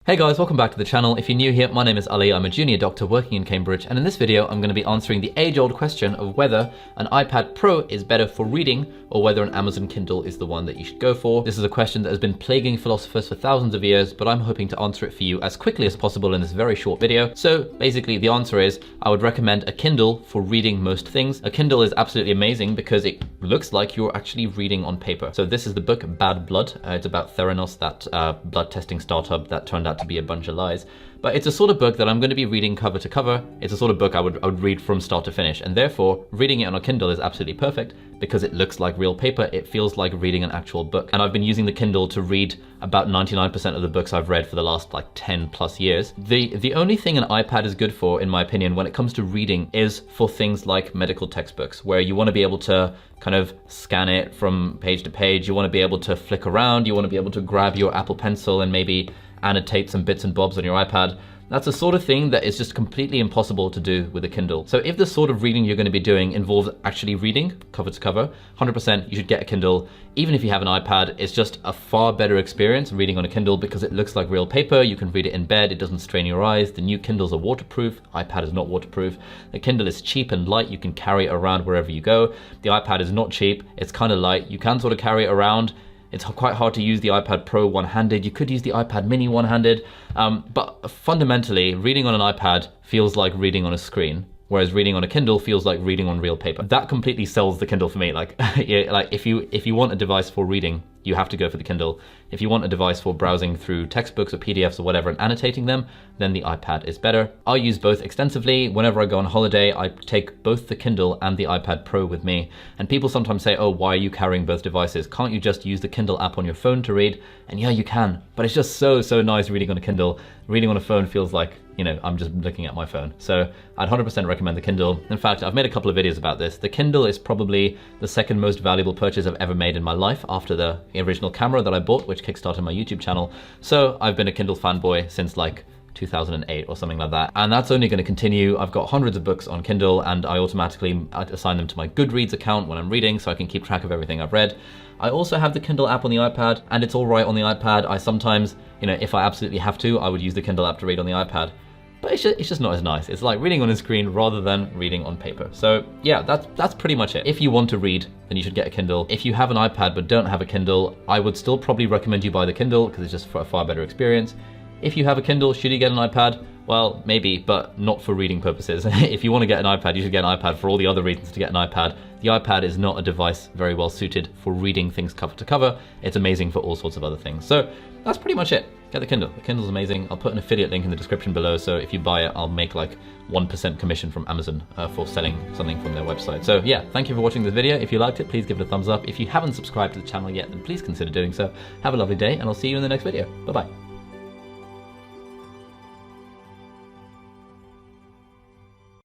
Hey guys, welcome back to the channel. If you're new here, my name is Ali. I'm a junior doctor working in Cambridge, and in this video I'm going to be answering the age-old question of whether an iPad Pro is better for reading or whether an Amazon Kindle is the one that you should go for. This is a question that has been plaguing philosophers for thousands of years, but I'm hoping to answer it for you as quickly as possible in this very short video. So basically the answer is I would recommend a Kindle for reading most things. A Kindle is absolutely amazing because it looks like you're actually reading on paper. So this is the book Bad Blood. It's about Theranos, that blood testing startup that turned out to be a bunch of lies. But it's a sort of book that I'm going to be reading cover to cover. It's a sort of book I would read from start to finish, and therefore reading it on a Kindle is absolutely perfect because it looks like real paper. It feels like reading an actual book. And I've been using the Kindle to read about 99% of the books I've read for the last like 10 plus years. The only thing an iPad is good for, in my opinion, when it comes to reading is for things like medical textbooks, where you want to be able to kind of scan it from page to page. You want to be able to flick around. You want to be able to grab your Apple Pencil and maybe annotate some bits and bobs on your iPad. That's the sort of thing that is just completely impossible to do with a Kindle. So if the sort of reading you're going to be doing involves actually reading cover to cover, 100% you should get a Kindle. Even if you have an iPad, it's just a far better experience reading on a Kindle because it looks like real paper. You can read it in bed. It doesn't strain your eyes. The new Kindles are waterproof. iPad is not waterproof. The Kindle is cheap and light. You can carry it around wherever you go. The iPad is not cheap. It's kind of light. You can sort of carry it around. It's quite hard to use the iPad Pro one-handed. You could use the iPad Mini one-handed, but fundamentally, reading on an iPad feels like reading on a screen, whereas reading on a Kindle feels like reading on real paper. That completely sells the Kindle for me. Like, if you want a device for reading, you have to go for the Kindle. If you want a device for browsing through textbooks or PDFs or whatever and annotating them, then the iPad is better. I use both extensively. Whenever I go on holiday, I take both the Kindle and the iPad Pro with me. And people sometimes say, oh, why are you carrying both devices? Can't you just use the Kindle app on your phone to read? And yeah, you can, but it's just so nice reading on a Kindle. Reading on a phone feels like, you know, I'm just looking at my phone. So I'd 100% recommend the Kindle. In fact, I've made a couple of videos about this. The Kindle is probably the second most valuable purchase I've ever made in my life after the original camera that I bought, which kickstarted my YouTube channel. So I've been a Kindle fanboy since like 2008 or something like that. And that's only going to continue. I've got hundreds of books on Kindle and I automatically assign them to my Goodreads account when I'm reading so I can keep track of everything I've read. I also have the Kindle app on the iPad and it's all right on the iPad. I sometimes, you know, if I absolutely have to, I would use the Kindle app to read on the iPad. But it's just not as nice. It's like reading on a screen rather than reading on paper. So yeah, that's pretty much it. If you want to read, then you should get a Kindle. If you have an iPad but don't have a Kindle, I would still probably recommend you buy the Kindle because it's just for a far better experience. If you have a Kindle, should you get an iPad? Well, maybe, but not for reading purposes. If you want to get an iPad, you should get an iPad for all the other reasons to get an iPad. The iPad is not a device very well suited for reading things cover to cover. It's amazing for all sorts of other things. So that's pretty much it. Get the Kindle. The Kindle's amazing. I'll put an affiliate link in the description below, so if you buy it, I'll make like 1% commission from Amazon for selling something from their website. So yeah, thank you for watching this video. If you liked it, please give it a thumbs up. If you haven't subscribed to the channel yet, then please consider doing so. Have a lovely day, and I'll see you in the next video. Bye-bye.